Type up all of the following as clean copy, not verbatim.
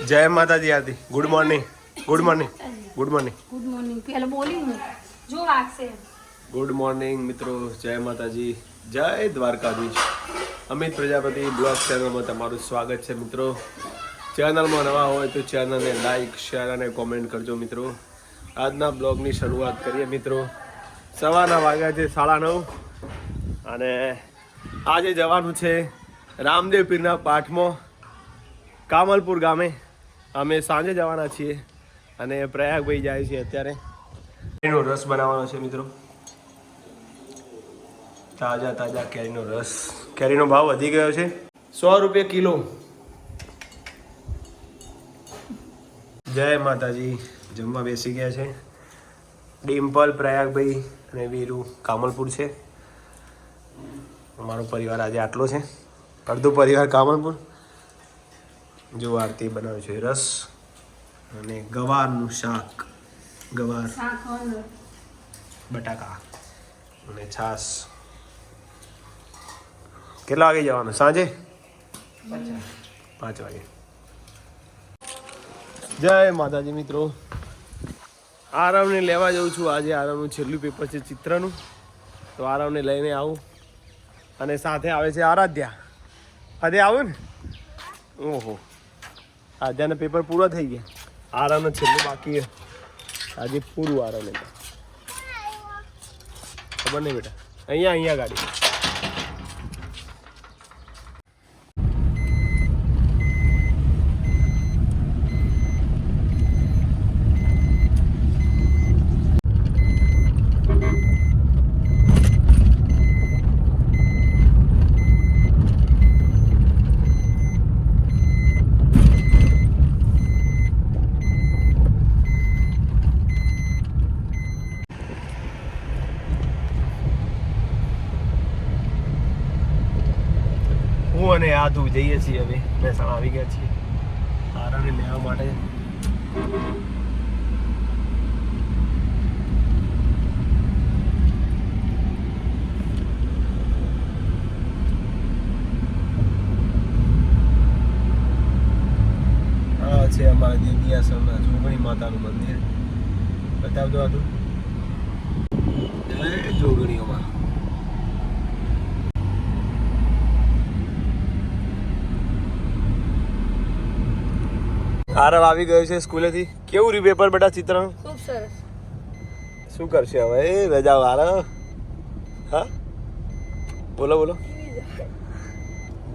जय माता जी आरती। Good morning good morning good morning good morning पहले बोली हूँ जो आग से गुड मॉर्निंग मित्रों। जय माता जी, जय द्वारकाधीश। अमित प्रजापति ब्लॉग चैनल में तमाરું स्वागत है मित्रों। चैनल में नवा हो तो चैनल ने लाइक शेयर और कॉमेंट करजो मित्रों। આજના બ્લોગની શરૂઆત કરીએ મિત્રો। સવારના વાગ્યા છે 9:30 અને આજે જવાનું છે રામદેવ પીરના પાઠમાં કામલપુર ગામે। અમે સાંજે જવાના છીએ અને પ્રયાગભાઈ જાય છે અત્યારે। કેરીનો રસ બનાવવાનો છે મિત્રો। તાજા તાજા કેરીનો રસ। કેરીનો ભાવ વધી ગયો છે, 100 રૂપિયા કિલો। જય માતાજી। જમવા બેસી ગયા છે ડિમ્પલ, પ્રયાગભાઈ અને વીરુ કામલપુર છે। અમારો પરિવાર આજે આટલો છે, અડધો પરિવાર કામલપુર। જો આરતી બનાવે છે રસ અને ગવારનું શાક, ગવાર બટાકા અને છાશ। કેટલા વાગે જવાનું? સાંજે 5 વાગે। જય માતાજી મિત્રો। આરવને લેવા જાઉં છું। આજે આરવનું છેલ્લું પેપર છે ચિત્રનું, તો આરવને લઈને આવું। અને સાથે આવે છે આરાધ્યા। આજે આવું ને? ઓહો, આદ્યાના પેપર પૂરા થઈ ગયા, આરવને છેલ્લું બાકી છે। આજે પૂરું આરવને ખબર નહીં બેટા। અહીંયા ગાડી હું અને આદુ જઈએ છીએ। હવે મહેસાણા આવી ગયા છીએ આરવને લેવા માટે। આ છે અમારા દેવીયાસરના જોગણી માતાનું મંદિર। બતાવજો આદુ। જય જોગણીઓમાં। આરવ આવી ગયો છે સ્કૂલેથી। કેવું રહ્યું પેપર બેટા ચિત્રનું? खूब सरस। શું કરશે હવે રજાઓ આરવ? હા બોલો બોલો।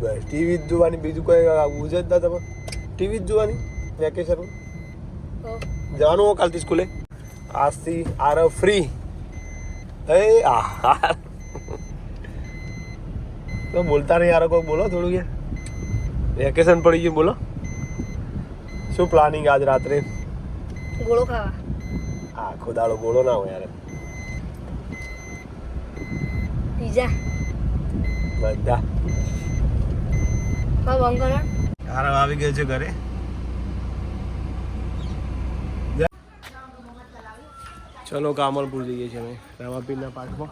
બસ ટીવી જ જોવાની, બીજું કોઈ આવું જ ના તમે? ટીવી જ જોવાની વેકેશનમાં? જવાનું હો કાલથી સ્કૂલે? આજથી આરવ ફ્રી। તો બોલતા નહીં આરવ, કોઈ બોલો થોડું યાર। વેકેશન પડી ગયું, બોલો શું પ્લાનિંગ આજ રાત્રે? गोलो खावा। આખો દાડો ગોળો ના હોય યાર। पिज्जा બધા कब अंकल? આરવ આવી ગયો છે ઘરે। ચલો કામલપુર જઈએ છીએ અમે રામાપીરના પાઠમાં।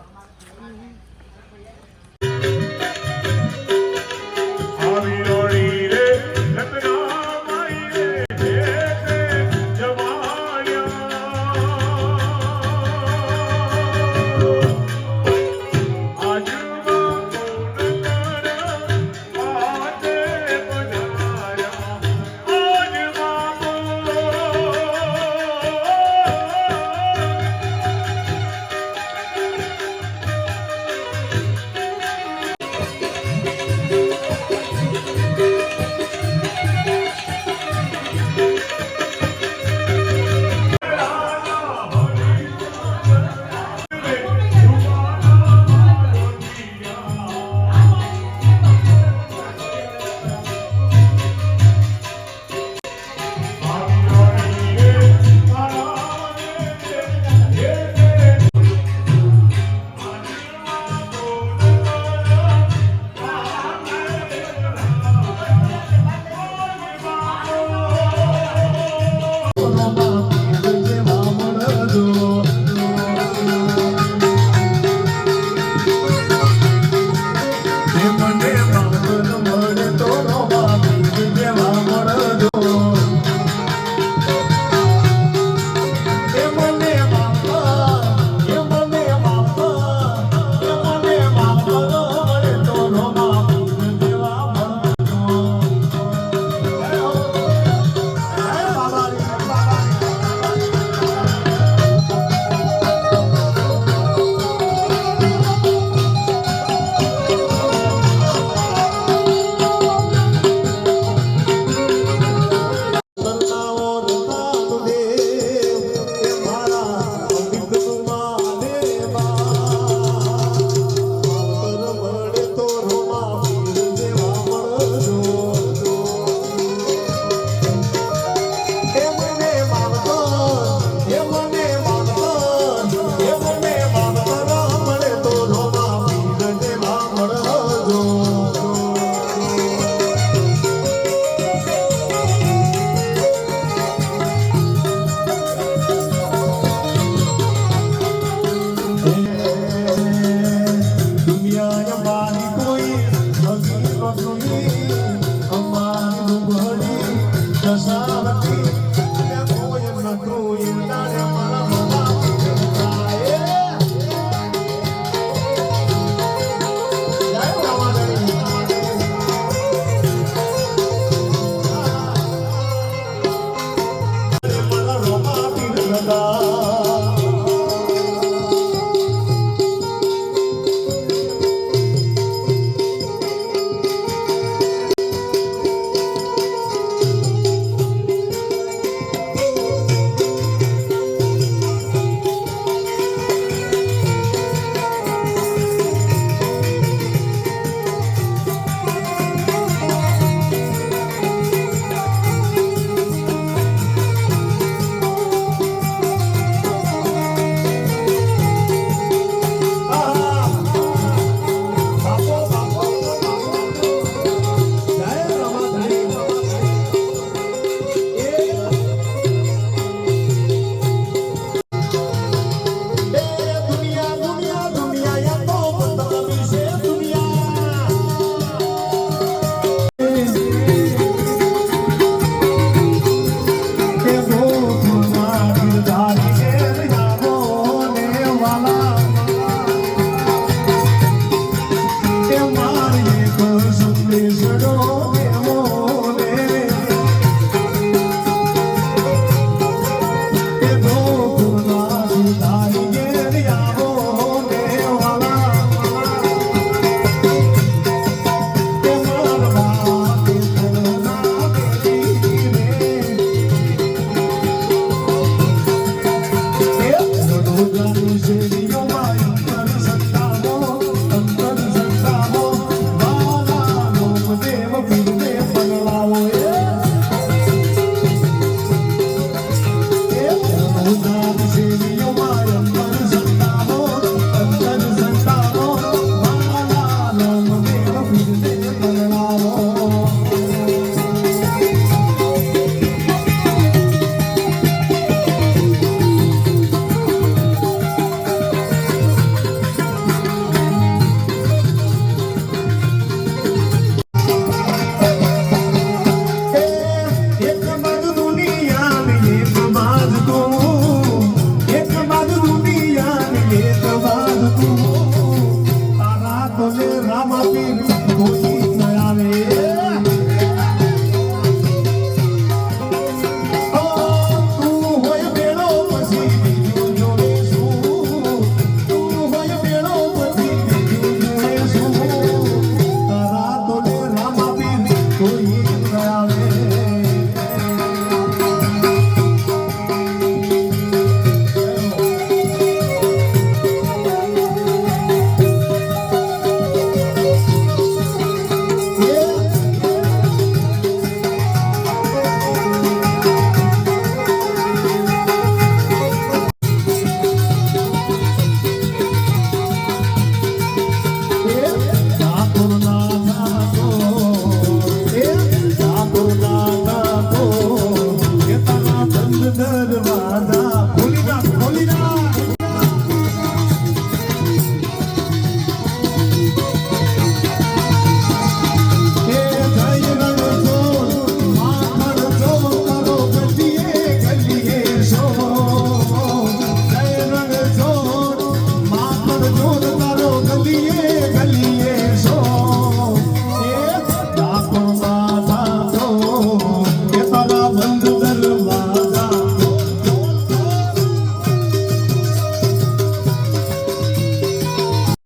મારો